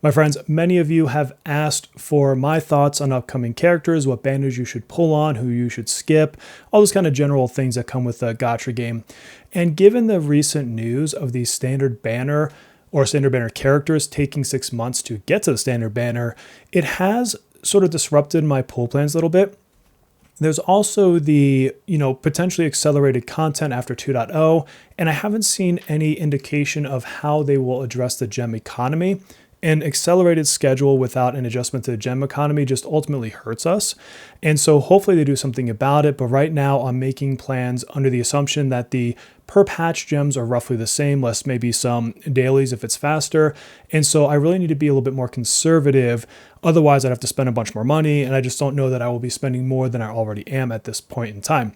My friends, many of you have asked for my thoughts on upcoming characters, what banners you should pull on, who you should skip, all those kind of general things that come with a Gacha game. And given the recent news of the standard banner or standard banner characters taking 6 months to get to the standard banner, it has sort of disrupted my pull plans a little bit. There's also the, potentially accelerated content after 2.0, and I haven't seen any indication of how they will address the gem economy. An accelerated schedule without an adjustment to the gem economy just ultimately hurts us. And so hopefully they do something about it. But right now I'm making plans under the assumption that the per patch gems are roughly the same, less maybe some dailies if it's faster. And so I really need to be a little bit more conservative. Otherwise I'd have to spend a bunch more money. And I just don't know that I will be spending more than I already am at this point in time.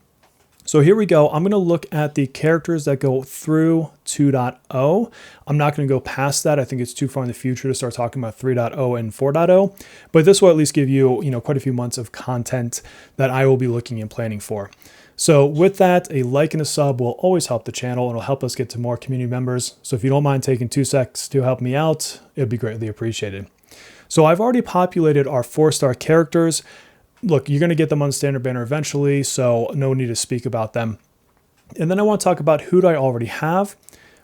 So here we go. I'm going to look at the characters that go through 2.0. I'm not going to go past that. I think it's too far in the future to start talking about 3.0 and 4.0. But this will at least give you, quite a few months of content that I will be looking and planning for. So with that, a like and a sub will always help the channel and it'll help us get to more community members. So if you don't mind taking 2 seconds to help me out, it would be greatly appreciated. So I've already populated our 4-star characters. Look, you're going to get them on the standard banner eventually, so no need to speak about them. And then I want to talk about who do I already have.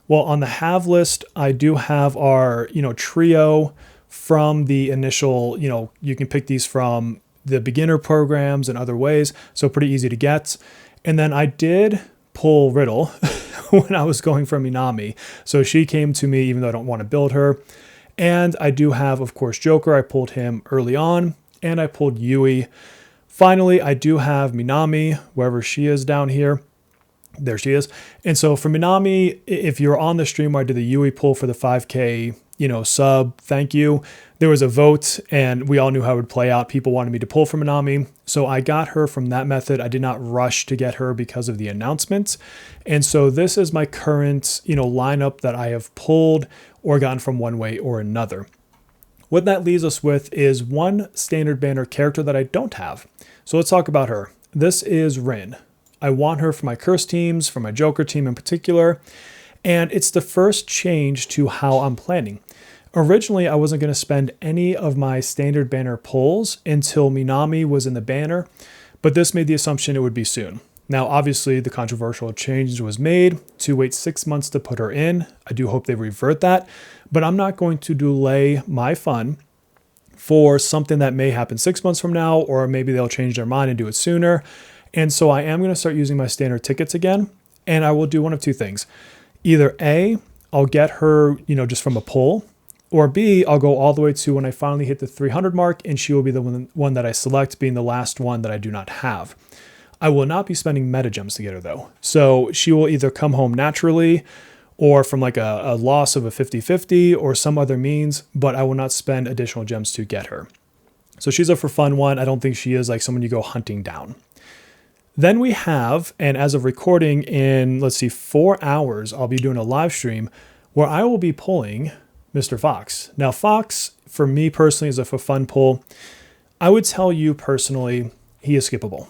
Well, on the have list, I do have our, trio from the initial, you can pick these from the beginner programs and other ways, so pretty easy to get. And then I did pull Riddle when I was going for Minami. So she came to me even though I don't want to build her. And I do have, of course, Joker. I pulled him early on. And I pulled Yui. Finally, I do have Minami, wherever she is down here. There she is. And so for Minami, if you're on the stream where I did the Yui pull for the 5K, sub, thank you. There was a vote and we all knew how it would play out. People wanted me to pull for Minami. So I got her from that method. I did not rush to get her because of the announcement. And so this is my current, lineup that I have pulled or gotten from one way or another. What that leaves us with is one standard banner character that I don't have. So let's talk about her. This is Rin. I want her for my curse teams, for my Joker team in particular. And it's the first change to how I'm planning. Originally, I wasn't going to spend any of my standard banner pulls until Minami was in the banner, but this made the assumption it would be soon. Now, obviously, the controversial change was made to wait 6 months to put her in. I do hope they revert that, but I'm not going to delay my fun for something that may happen 6 months from now, or maybe they'll change their mind and do it sooner. And so I am going to start using my standard tickets again, and I will do one of two things. Either A, I'll get her, just from a pull, or B, I'll go all the way to when I finally hit the 300 mark, and she will be the one that I select, being the last one that I do not have. I will not be spending meta gems to get her though. So she will either come home naturally or from like a loss of a 50-50 or some other means, but I will not spend additional gems to get her. So she's a for fun one. I don't think she is like someone you go hunting down. Then we have, and as of recording in, 4 hours, I'll be doing a live stream where I will be pulling Mr. Fox. Now Fox, for me personally, is a for fun pull. I would tell you personally, he is skippable.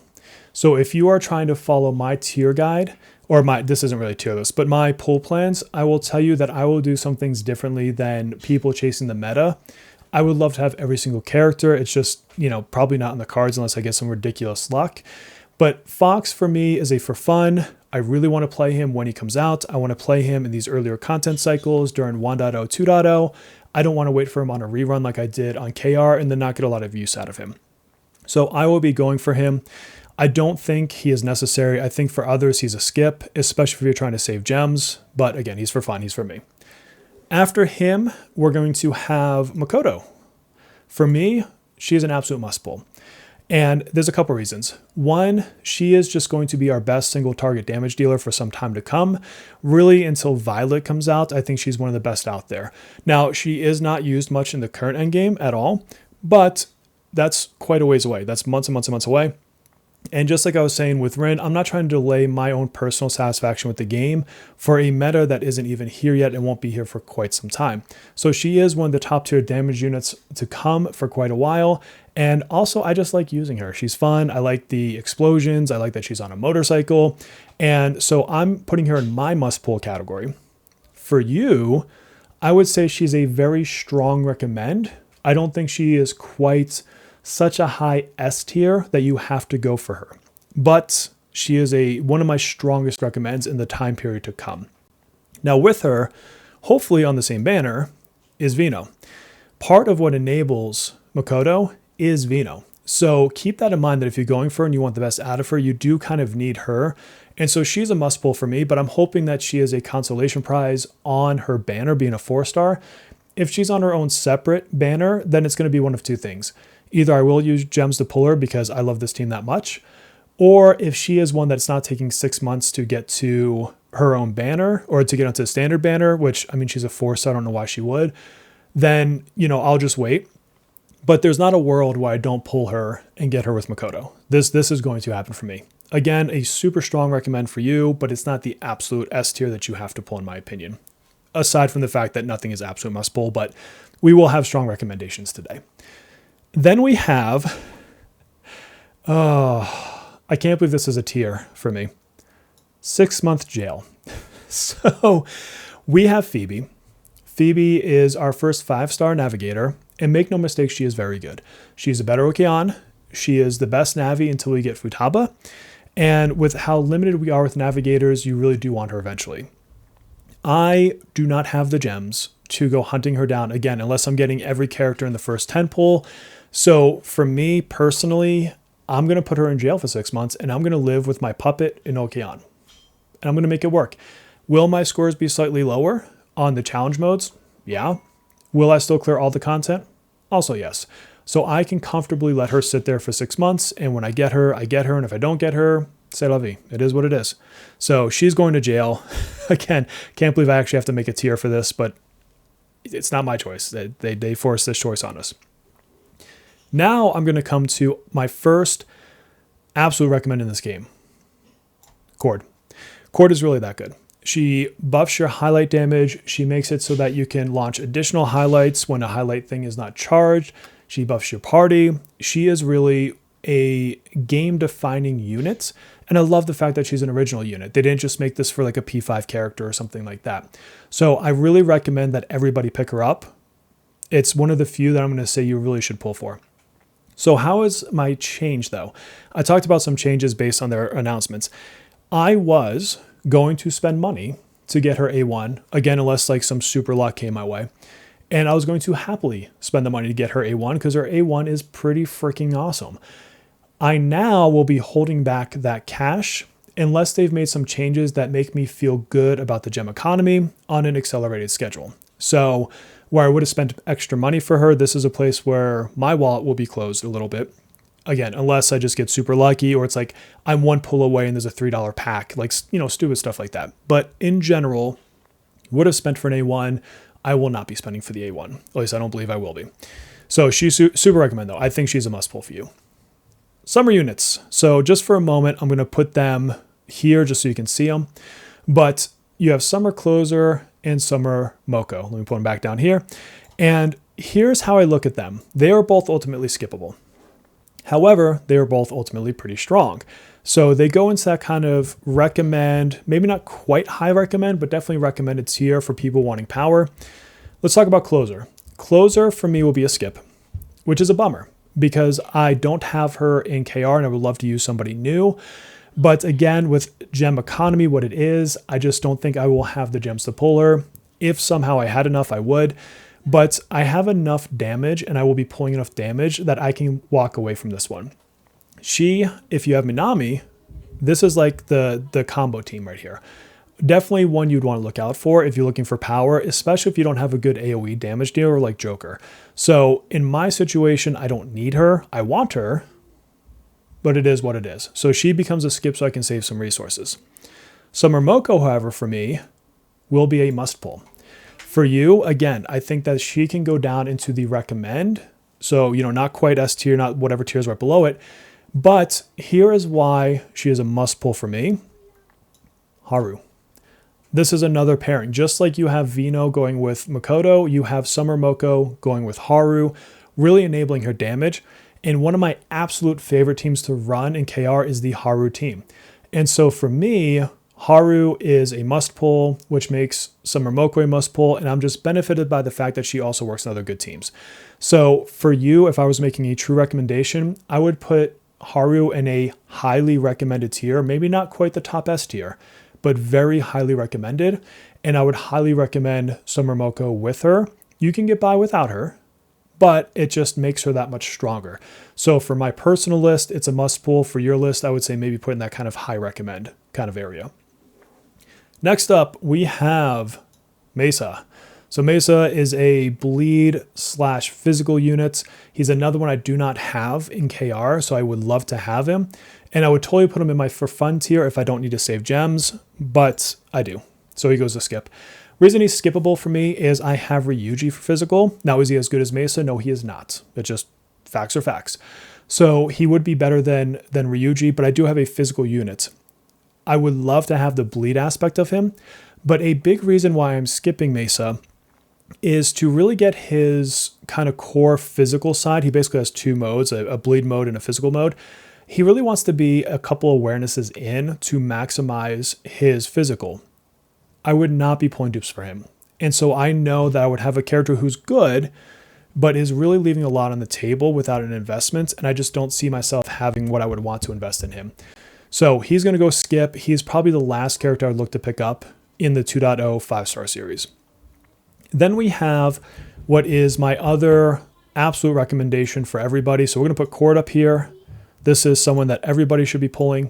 So if you are trying to follow my tier guide, or this isn't really tier list, but my pull plans, I will tell you that I will do some things differently than people chasing the meta. I would love to have every single character. It's just, probably not in the cards unless I get some ridiculous luck. But Fox for me is a for fun. I really want to play him when he comes out. I want to play him in these earlier content cycles during 1.0, 2.0. I don't want to wait for him on a rerun like I did on KR and then not get a lot of use out of him. So I will be going for him. I don't think he is necessary. I think for others, he's a skip, especially if you're trying to save gems. But again, he's for fun. He's for me. After him, we're going to have Mokoto. For me, she is an absolute must pull. And there's a couple reasons. One, she is just going to be our best single target damage dealer for some time to come. Really, until Violet comes out, I think she's one of the best out there. Now, she is not used much in the current endgame at all, but that's quite a ways away. That's months and months and months away. And just like I was saying with Rin, I'm not trying to delay my own personal satisfaction with the game for a meta that isn't even here yet and won't be here for quite some time. So she is one of the top tier damage units to come for quite a while. And also, I just like using her. She's fun. I like the explosions. I like that she's on a motorcycle. And so I'm putting her in my must pull category. For you, I would say she's a very strong recommend. I don't think she is quite such a high S tier that you have to go for her. But she is one of my strongest recommends in the time period to come. Now with her, hopefully on the same banner, is Vino. Part of what enables Mokoto is Vino. So keep that in mind that if you're going for her and you want the best out of her, you do kind of need her. And so she's a must pull for me, but I'm hoping that she is a consolation prize on her banner being a 4-star. If she's on her own separate banner, then it's going to be one of two things. Either I will use gems to pull her because I love this team that much, or if she is one that's not taking 6 months to get to her own banner or to get onto the standard banner, which I mean, she's a 4-star, I don't know why she would, then, I'll just wait. But there's not a world where I don't pull her and get her with Mokoto. This is going to happen for me. Again, a super strong recommend for you, but it's not the absolute S tier that you have to pull in my opinion. Aside from the fact that nothing is absolute must pull, but we will have strong recommendations today. Then we have, I can't believe this is a tier for me. 6-month jail. So we have Phoebe. Phoebe is our first 5-star navigator, and make no mistake, she is very good. She's a better Okean. She is the best Navi until we get Futaba. And with how limited we are with navigators, you really do want her eventually. I do not have the gems to go hunting her down again, unless I'm getting every character in the first 10 pull. So for me personally, I'm going to put her in jail for 6 months and I'm going to live with my puppet in Okean. And I'm going to make it work. Will my scores be slightly lower on the challenge modes? Yeah. Will I still clear all the content? Also yes. So I can comfortably let her sit there for 6 months, and when I get her, I get her, and if I don't get her, c'est la vie. It is what it is. So she's going to jail. Again, can't believe I actually have to make a tier for this, but it's not my choice. They forced this choice on us. Now I'm going to come to my first absolute recommend in this game. Chord. Chord is really that good. She buffs your highlight damage. She makes it so that you can launch additional highlights when a highlight thing is not charged. She buffs your party. She is really a game-defining unit. And I love the fact that she's an original unit. They didn't just make this for like a P5 character or something like that. So I really recommend that everybody pick her up. It's one of the few that I'm going to say you really should pull for. So how is my change though? I talked about some changes based on their announcements. I was going to spend money to get her A1, again, unless like some super luck came my way. And I was going to happily spend the money to get her A1 because her A1 is pretty freaking awesome. I now will be holding back that cash unless they've made some changes that make me feel good about the gem economy on an accelerated schedule. So where I would have spent extra money for her, this is a place where my wallet will be closed a little bit. Again, unless I just get super lucky or it's like I'm one pull away and there's a $3 pack, like, stupid stuff like that. But in general, would have spent for an A1. I will not be spending for the A1. At least I don't believe I will be. So she's super recommend though. I think she's a must pull for you. Summer units. So just for a moment, I'm going to put them here just so you can see them. But you have Summer Closer and Summer Moko. Let me put them back down here. And here's how I look at them. They are both ultimately skippable. However, they are both ultimately pretty strong. So they go into that kind of recommend, maybe not quite high recommend, but definitely recommended tier for people wanting power. Let's talk about Closer. Closer for me will be a skip, which is a bummer because I don't have her in KR and I would love to use somebody new. But again, with gem economy, what it is, I just don't think I will have the gems to pull her. If somehow I had enough, I would. But I have enough damage and I will be pulling enough damage that I can walk away from this one. She, if you have Minami, this is like the combo team right here. Definitely one you'd want to look out for if you're looking for power, especially if you don't have a good AoE damage dealer like Joker. So in my situation, I don't need her. I want her, but it is what it is. So she becomes a skip so I can save some resources. Summer Moko, however, for me, will be a must pull. For you, again, I think that she can go down into the recommend. So, not quite S tier, not whatever tiers right below it. But here is why she is a must pull for me. Haru. This is another pairing. Just like you have Vino going with Mokoto, you have Summer Moko going with Haru, really enabling her damage. And one of my absolute favorite teams to run in KR is the Haru team. And so for me, Haru is a must pull, which makes Summer Moko a must pull, and I'm just benefited by the fact that she also works in other good teams. So for you, if I was making a true recommendation, I would put Haru in a highly recommended tier, maybe not quite the top S tier, but very highly recommended. And I would highly recommend Summer Moko with her. You can get by without her, but it just makes her that much stronger. So for my personal list, it's a must pull. For your list, I would say maybe put in that kind of high recommend kind of area. Next up, we have Mesa. So Mesa is a bleed / physical unit. He's another one I do not have in KR, so I would love to have him. And I would totally put him in my for fun tier if I don't need to save gems, but I do. So he goes to skip. Reason he's skippable for me is I have Ryuji for physical. Now, is he as good as Mesa? No, he is not. It's just facts are facts. So he would be better than Ryuji, but I do have a physical unit. I would love to have the bleed aspect of him, but a big reason why I'm skipping Mesa is to really get his kind of core physical side. He basically has two modes, a bleed mode and a physical mode. He really wants to be a couple awarenesses in to maximize his physical. I would not be pulling dupes for him. And so I know that I would have a character who's good, but is really leaving a lot on the table without an investment. And I just don't see myself having what I would want to invest in him. So he's going to go skip. He's probably the last character I'd look to pick up in the 2.0 5-star series. Then we have what is my other absolute recommendation for everybody. So we're going to put Chord up here. This is someone that everybody should be pulling.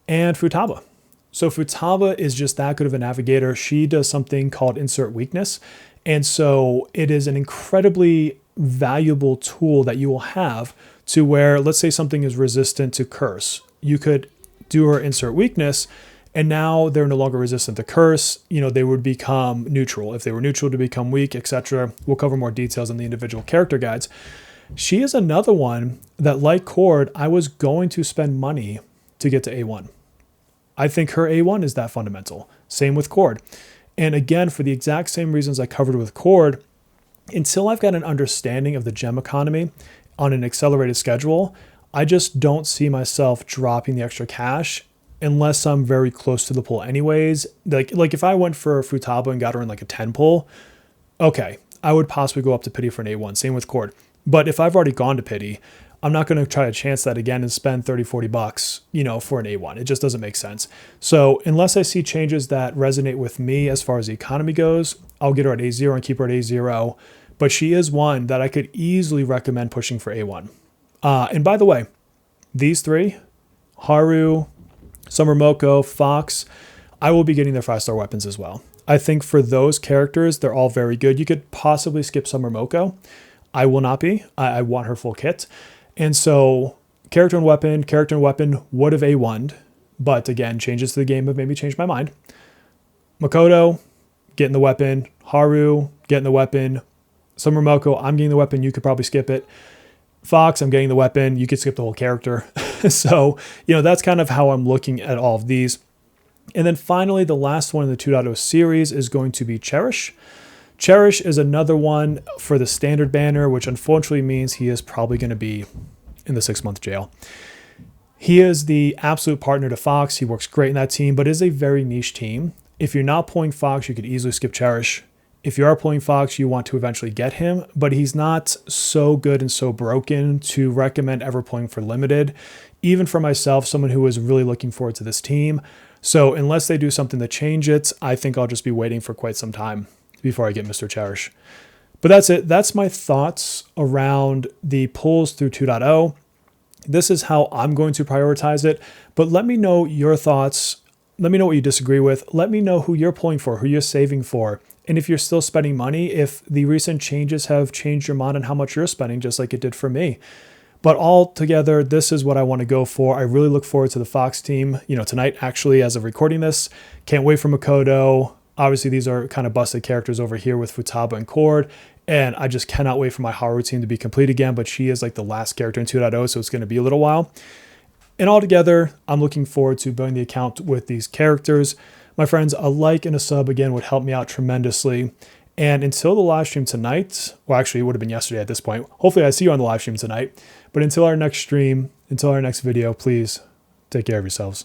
And Futaba. So Futaba is just that good of a navigator. She does something called insert weakness. And so it is an incredibly valuable tool that you will have to where, let's say something is resistant to curse. You could do her insert weakness, and now they're no longer resistant to curse. You know, they would become neutral. If they were neutral to become weak, etc. We'll cover more details in the individual character guides. She is another one that, like Chord, I was going to spend money to get to A1. I think her A1 is that fundamental. Same with Chord. And again, for the exact same reasons I covered with Chord, until I've got an understanding of the gem economy on an accelerated schedule, I just don't see myself dropping the extra cash unless I'm very close to the pull anyways. Like if I went for Futaba and got her in like a 10 pull, okay, I would possibly go up to pity for an A1. Same with Chord. But if I've already gone to pity, I'm not going to try to chance that again and spend 30, 40 bucks, for an A1. It just doesn't make sense. So unless I see changes that resonate with me as far as the economy goes, I'll get her at A0 and keep her at A0. But she is one that I could easily recommend pushing for A1. And by the way, these three, Haru, Summer Moko, Fox, I will be getting their 5-star weapons as well. I think for those characters, they're all very good. You could possibly skip Summer Moko. I will not be. I want her full kit. And so character and weapon would have A1'd, but again, changes to the game have maybe changed my mind. Mokoto, getting the weapon. Haru, getting the weapon. Summer Moko, I'm getting the weapon. You could probably skip it. Fox, I'm getting the weapon. You could skip the whole character. So, that's kind of how I'm looking at all of these. And then finally, the last one in the 2.0 series is going to be Cherish. Cherish is another one for the standard banner, which unfortunately means he is probably going to be in the 6-month jail. He is the absolute partner to Fox. He works great in that team, but is a very niche team. If you're not pulling Fox, you could easily skip Cherish. If you are pulling Fox, you want to eventually get him, but he's not so good and so broken to recommend ever pulling for limited, even for myself, someone who is really looking forward to this team. So unless they do something to change it, I think I'll just be waiting for quite some time before I get Mr. Cherish. But that's it. That's my thoughts around the pulls through 2.0. This is how I'm going to prioritize it, but let me know your thoughts. Let me know what you disagree with. Let me know who you're pulling for, who you're saving for. And if you're still spending money, if the recent changes have changed your mind on how much you're spending, just like it did for me. But all together, this is what I want to go for. I really look forward to the Fox team, tonight, actually, as of recording this. Can't wait for Mokoto. Obviously, these are kind of busted characters over here with Futaba and Chord. And I just cannot wait for my Haru team to be complete again. But she is like the last character in 2.0, so it's going to be a little while. And altogether, I'm looking forward to building the account with these characters. My friends, a like and a sub again would help me out tremendously. And until the live stream tonight, well, actually, it would have been yesterday at this point. Hopefully, I see you on the live stream tonight. But until our next stream, until our next video, please take care of yourselves.